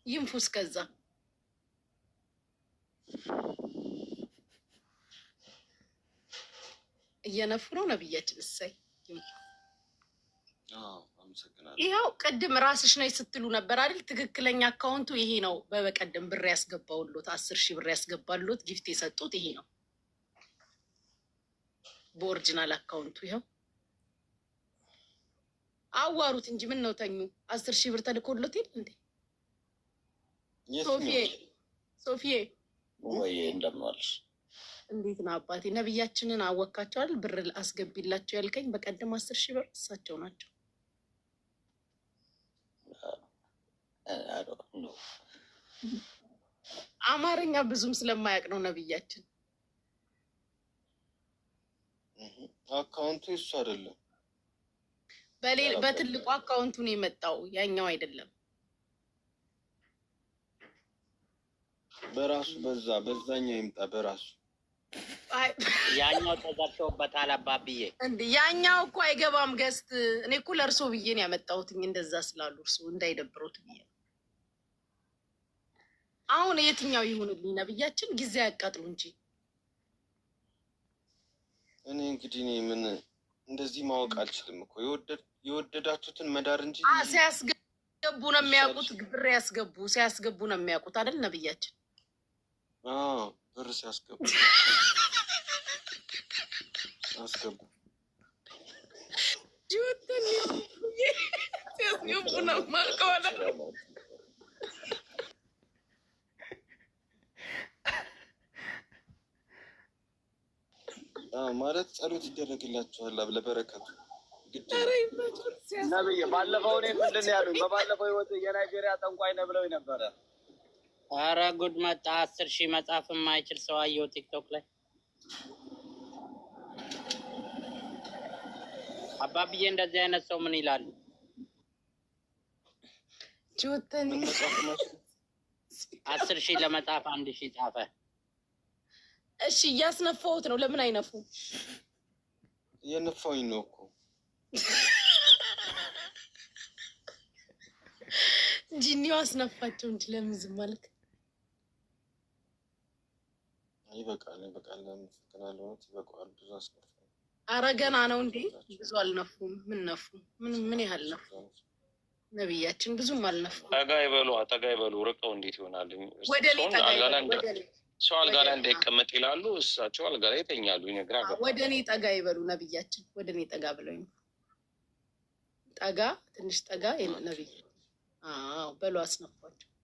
ይንፉስ ከዛ እየነፉ ነው ነብያችን። እሰይ ይኸው ቅድም ራስሽ ነይ ስትሉ ነበር አይደል? ትክክለኛ አካውንቱ ይሄ ነው። በቀደም ብር ያስገባውሎት 10,000 ብር ያስገባሎት ጊፍት የሰጡት ይሄ ነው በኦሪጂናል አካውንቱ። ይኸው አዋሩት እንጂ ምን ነው ተኙ። 10,000 ብር ተልኮሎት ይል እንዴ? ሶፊዬ ወይ እንደምዋልሽ? እንዴት ነው አባቴ? ነብያችንን አወካቸዋል። ብር አስገቢላቸው ያልከኝ በቀደም 10,000 ብር እሳቸው ናቸው። አማርኛ ብዙም ስለማያውቅ ነው ነብያችን። አካውንቱ እሱ አይደለም፣ በትልቁ አካውንቱ ነው የመጣው፣ ያኛው አይደለም። በራሱ በዛኛው ይምጣ በራሱ። ያኛው ተዘርቶበታል አባብዬ። እንዴ ያኛው እኮ አይገባም ገስት። እኔ እኮ ለእርሶ ብዬ ነው ያመጣሁትኝ፣ እንደዛ ስላሉ እርሶ እንዳይደብሩት ብዬ ነው። አሁን የትኛው ይሁንልኝ ነብያችን? ጊዜ ያቃጥሉ እንጂ እኔ እንግዲህ ምን እንደዚህ ማወቅ አልችልም እኮ። የወደዳችሁትን መዳር እንጂ ሲያስገቡ ነው የሚያውቁት። ብር ሲያስገቡ ነው የሚያውቁት አይደል ነብያችን? ብር ሲያስገቡ አስገቡ ሲያስገቡ ነው ማቀዋለ ማለት ጸሎት ይደረግላችኋል ለበረከቱ። ነብይ ባለፈው እኔ ምንድን ያሉኝ? በባለፈው ህይወት የናይጄሪያ ጠንቋይ ነው ብለው ነበረ። ኧረ ጉድ መጣ። 10,000 መጻፍ የማይችል ሰው አየሁ ቲክቶክ ላይ። አባብዬ እንደዚህ አይነት ሰው ምን ይላሉ? 10,000 ለመጻፍ 1,000 ጻፈ። እሺ እያስነፋሁት ነው። ለምን አይነፉ? እየነፋሁኝ ነው እኮ ጂኒው አስነፋቸው እንጂ ለምን ዝም ማለት? ይበቃል። ለምስክናለሁ ይበቃል። ብዙ አስነፋ። ኧረ ገና ነው እንዴ? ብዙ አልነፉም። ምን ነፉ? ምን ያህል ነፉ? ነብያችን ብዙም አልነፉም። ጠጋ ይበሉ። ርቀው እንዴት ይሆናል? ወደ እኔ ሰው አልጋ ላይ እንዳይቀመጥ ይላሉ፣ እሳቸው አልጋ ላይ ይተኛሉ። ይነግራል። ወደ እኔ ጠጋ ይበሉ ነብያችን። ወደ እኔ ጠጋ ብለው ጠጋ ትንሽ ጠጋ ነብይ በሉ አስነፏቸው።